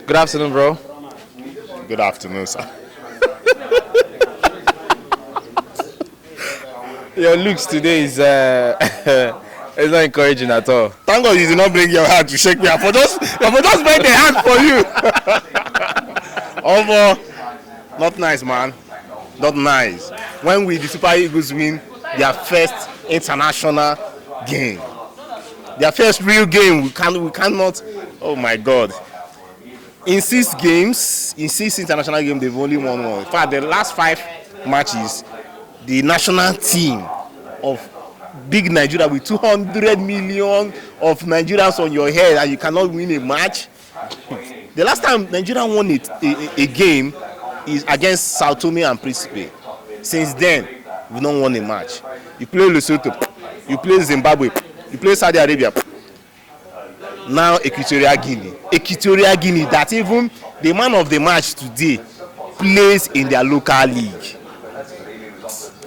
Good afternoon, bro. Good afternoon, sir. Your looks today is it's not encouraging at all. Thank God you did not bring your hand to shake me. I for just bring the hand for you. Over, not nice, man. Not nice. When the Super Eagles win their first international game, their first real game, we cannot. Oh my God. In 6 games, in 6 international games, they've only won one. In fact, the last 5 matches, the national team of big Nigeria with 200 million of Nigerians on your head and you cannot win a match. The last time Nigeria won a game is against Sao Tome and Principe. Since then, we've not won a match. You play Lesotho, you play Zimbabwe, you play Saudi Arabia. Now Equatorial Guinea, that even the man of the match today plays in their local league.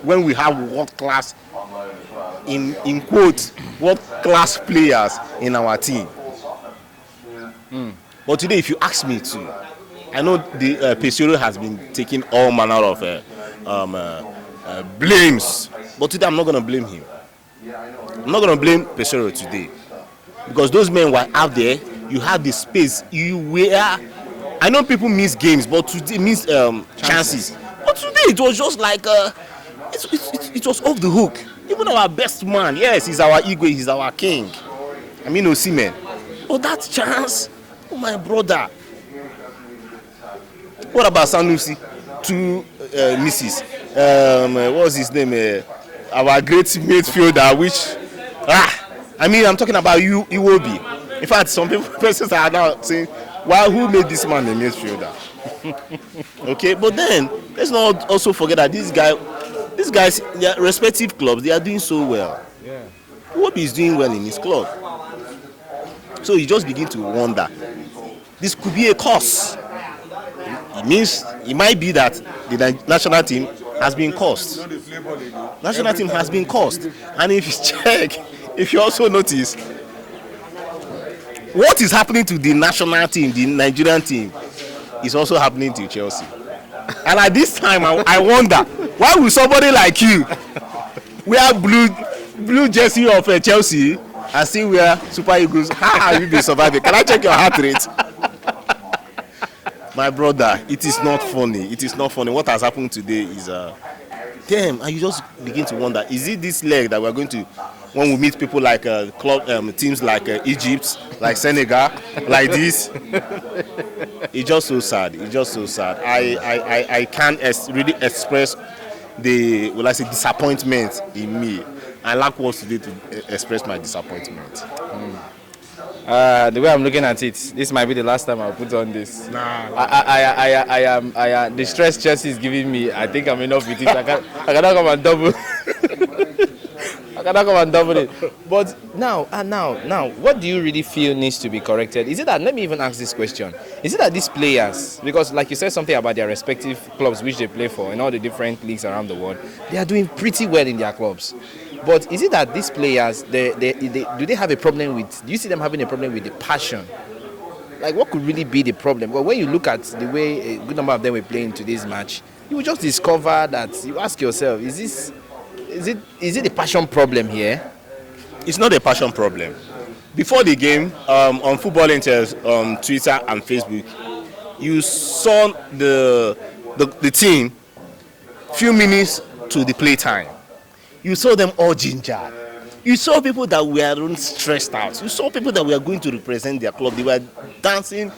When we have world class, in quotes, world class players in our team. But today, if you ask me to, I know the Pesero has been taking all manner of blames, but today I'm not going to blame him. I'm not going to blame Pesero today. Because those men were out there, you had the space. I know people miss games, but today miss chances. But today it was just like it was off the hook. Even our best man, yes, he's our Igwe, he's our king. I mean Oshimen. But that chance, oh my brother. What about Sanusi? 2 misses. What was his name? Our great midfielder, which I mean, I'm talking about Iwobi. In fact, some persons are now saying, "Well, who made this man a midfielder?" Okay, but then let's not also forget that these guys, their respective clubs, they are doing so well. Yeah. Iwobi is doing well in his club, so you just begin to wonder, this could be a cause. It means it might be that the national team has been cursed. National team has been cursed, and if you check. If you also notice, what is happening to the national team, the Nigerian team, is also happening to Chelsea. And at this time, I wonder, why would somebody like you wear blue jersey of Chelsea and still wear Super Eagles? How have you been surviving? Can I check your heart rate? My brother, it is not funny. It is not funny. What has happened today is, damn, and you just begin to wonder, is it this leg that we're going to, when we meet people like teams like Egypt, like Senegal, like this? It's just so sad. It's just so sad. I can't really express disappointment in me. I lack words today to express my disappointment. The way I'm looking at it, this might be the last time I'll put on this. Nah. I am the stress Chelsea is giving me. I think I'm enough with it. I cannot come and double. I cannot come and double it. But now, what do you really feel needs to be corrected? Is it that, let me even ask this question. Is it that these players, because like you said something about their respective clubs which they play for in all the different leagues around the world, they are doing pretty well in their clubs. But is it that these players, do they have a problem with, do you see them having a problem with the passion? Like, what could really be the problem? Well, when you look at the way a good number of them were playing today's match, you will just discover that you ask yourself, is it a passion problem here? It's not a passion problem. Before the game, on Football Intel's on Twitter and Facebook, you saw the team few minutes to the playtime. You saw them all gingered. You saw people that were stressed out. You saw people that were going to represent their club. They were dancing,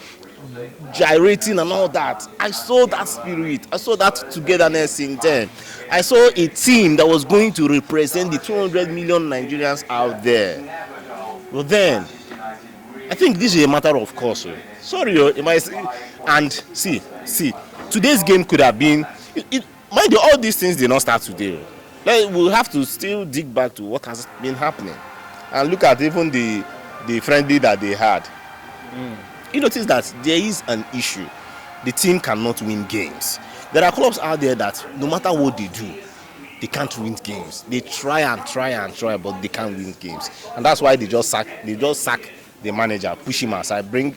gyrating and all that. I saw that spirit. I saw that togetherness in them. I saw a team that was going to represent the 200 million Nigerians out there. But then, I think this is a matter of course. Sorry, and see, today's game could have been, mind you, all these things did not start today. We'll have to still dig back to what has been happening and look at even the friendly that they had. You notice that there is an issue. The team cannot win games. There are clubs out there that no matter what they do, they can't win games. They try, but they can't win games. And that's why they just sack the manager, push him aside, bring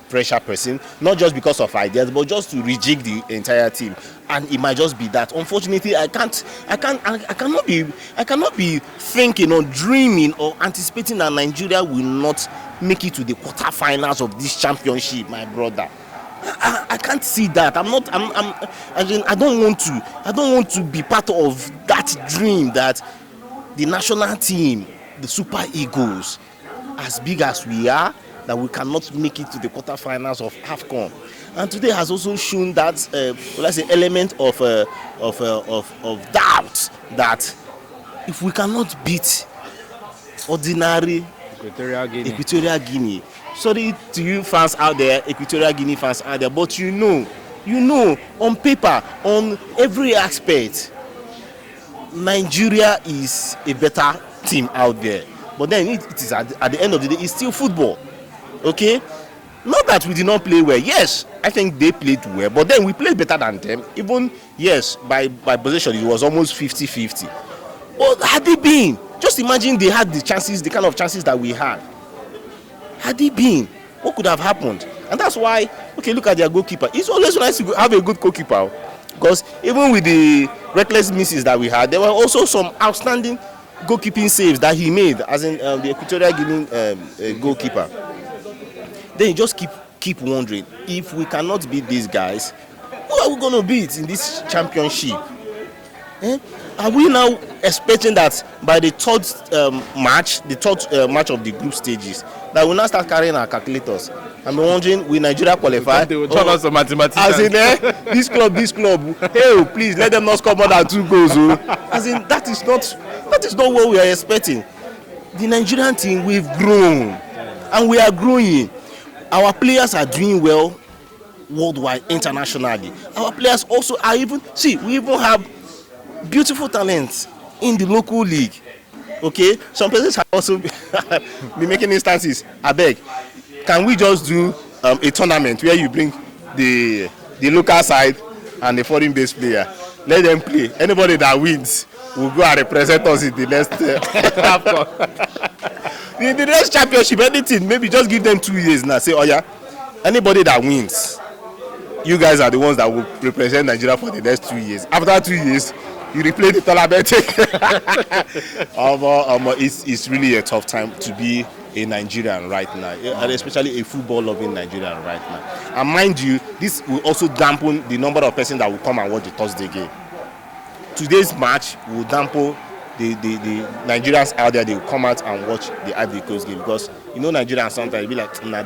pressure person, not just because of ideas, but just to rejig the entire team. And it might just be that. Unfortunately, I cannot be thinking or dreaming or anticipating that Nigeria will not make it to the quarterfinals of this championship, my brother. I can't see that. I don't want to be part of that dream that the national team, the Super Eagles, as big as we are, that we cannot make it to the quarterfinals of Afcon. And today has also shown that element of doubt that if we cannot beat ordinary Equatorial Guinea. Sorry to you fans out there, Equatorial Guinea fans out there, but you know, on paper, on every aspect, Nigeria is a better team out there. But then it is at the end of the day, it's still football. Okay? Not that we did not play well. Yes, I think they played well, but then we played better than them. Even, yes, by possession, it was almost 50-50. But had they been, just imagine they had the chances, the kind of chances that we had. Had they been, what could have happened? And that's why, okay, look at their goalkeeper. It's always nice to have a good goalkeeper, because even with the reckless misses that we had, there were also some outstanding goalkeeping saves that he made, as in the Equatorial Guinea goalkeeper. Then you just keep wondering, if we cannot beat these guys, who are we going to beat in this championship? Are we now expecting that by the third match of the group stages, that we'll now start carrying our calculators? I'm wondering, will Nigeria qualify? They will turn us to mathematics. As in, this club, hey, please let them not score more than 2 goals. As in, that is not what we are expecting. The Nigerian team, we've grown, and we are growing. Our players are doing well worldwide, internationally. Our players also are we even have beautiful talents in the local league. Okay, some places have also been making instances. I beg, can we just do a tournament where you bring the local side and the foreign based player, let them play, anybody that wins will go and represent us in the next in the next championship, anything, maybe just give them 2 years now, say, oh yeah, anybody that wins, you guys are the ones that will represent Nigeria for the next 2 years. After 2 years, you replay the tournament. It's really a tough time to be a Nigerian right now, and especially a football-loving Nigerian right now. And mind you, this will also dampen the number of persons that will come and watch the Thursday game. Today's match will dampen the Nigerians out there. They will come out and watch the Ivory Coast game, because Nigerians sometimes be like, no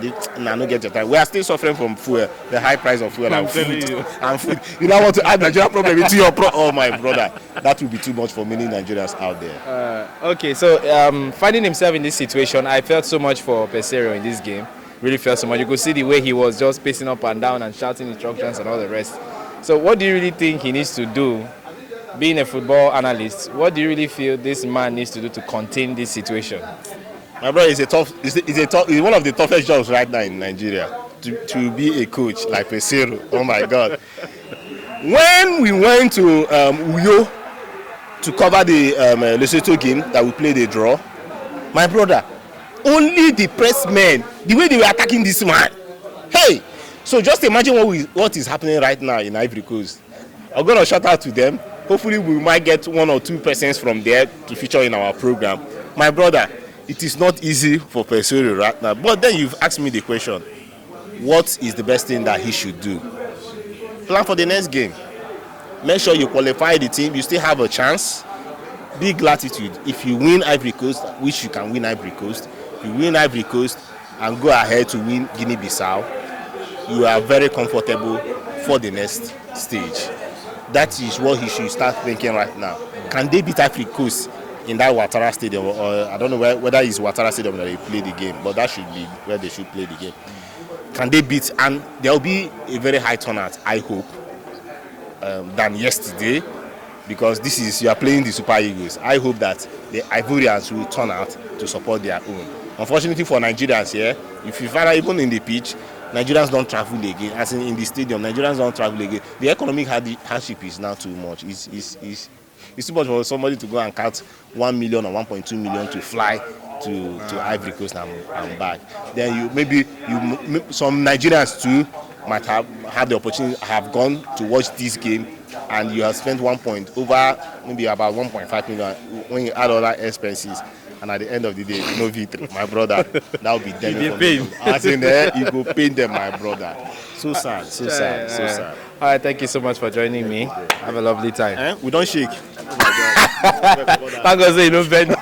get your time. We are still suffering from fuel, the high price of fuel and food. You don't want to add Nigeria problem into your oh my brother, that will be too much for many Nigerians out there. Okay, so finding himself in this situation, I felt so much for Peseiro in this game. Really felt so much. You could see the way he was just pacing up and down and shouting instructions and all the rest. So what do you really think he needs to do? Being a football analyst, what do you really feel this man needs to do to contain this situation? My brother, it's one of the toughest jobs right now in Nigeria, to be a coach like Peseiro. Oh my God. When we went to Uyo to cover the Lesotho game that we played a draw, my brother, only the press men, the way they were attacking this man. Hey, so just imagine what is happening right now in Ivory Coast. I'm going to shout out to them. Hopefully we might get 1 or 2 persons from there to feature in our program. My brother, it is not easy for Peseiro right now. But then you've asked me the question, what is the best thing that he should do? Plan for the next game. Make sure you qualify the team. You still have a chance. Big latitude. If you win Ivory Coast, which you can win Ivory Coast, you win Ivory Coast and go ahead to win Guinea-Bissau, you are very comfortable for the next stage. That is what he should start thinking right now. Can they beat Ivory Coast in that Ouattara Stadium? Or I don't know whether it's Ouattara Stadium that they play the game, but that should be where they should play the game. Can they beat? And there will be a very high turnout, I hope, than yesterday, because you are playing the Super Eagles. I hope that the Ivorians will turn out to support their own. Unfortunately for Nigerians here, if you find out even in the pitch, Nigerians don't travel again. As in the stadium, Nigerians don't travel again. The economic hardship is now too much. It's too much for somebody to go and count 1 million or 1.2 million to fly to Ivory Coast and back. Then some Nigerians too might have had the opportunity, have gone to watch this game, and you have spent maybe about 1.5 million when you add all that expenses. And at the end of the day, no victory, my brother. That would be dead. I think there you go pain them, my brother. So sad. All right, thank you so much for joining me. Have a lovely time. We don't shake. Thank God, say you don't bend.